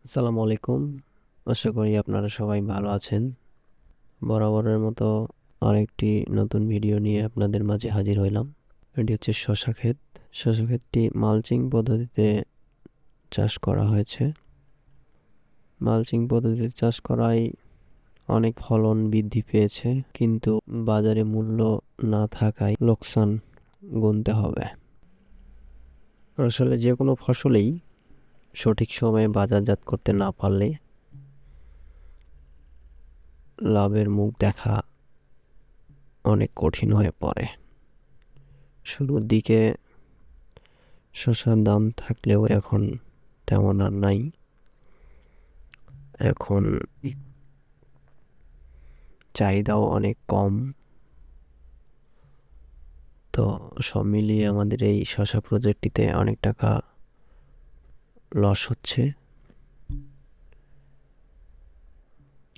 আসসালামু আলাইকুম। আশা করি আপনারা সবাই ভালো আছেন। বরাবরের মতো আরেকটি নতুন ভিডিও নিয়ে আপনাদের মাঝে হাজির হইলাম। এটি হচ্ছে শশা ক্ষেত। শশা ক্ষেতটি মালচিং পদ্ধতিতে চাষ করা হয়েছে। মালচিং পদ্ধতিতে চাষ করায় অনেক ফলন বৃদ্ধি পেয়েছে, কিন্তু বাজারে মূল্য না থাকায় লোকসান গুনতে হবে। আসলে যে কোনো ফসলেই সঠিক সময়ে বাজারজাত করতে না পারলে লাভের মুখ দেখা অনেক কঠিন হয়ে পড়ে। শুরুর দিকে শসার দাম থাকলেও এখন তেমন আর নাই। এখন চাহিদাও অনেক কম। তো সব মিলিয়ে আমাদের এই শসা প্রজেক্টটিতে অনেক টাকা লস হচ্ছে।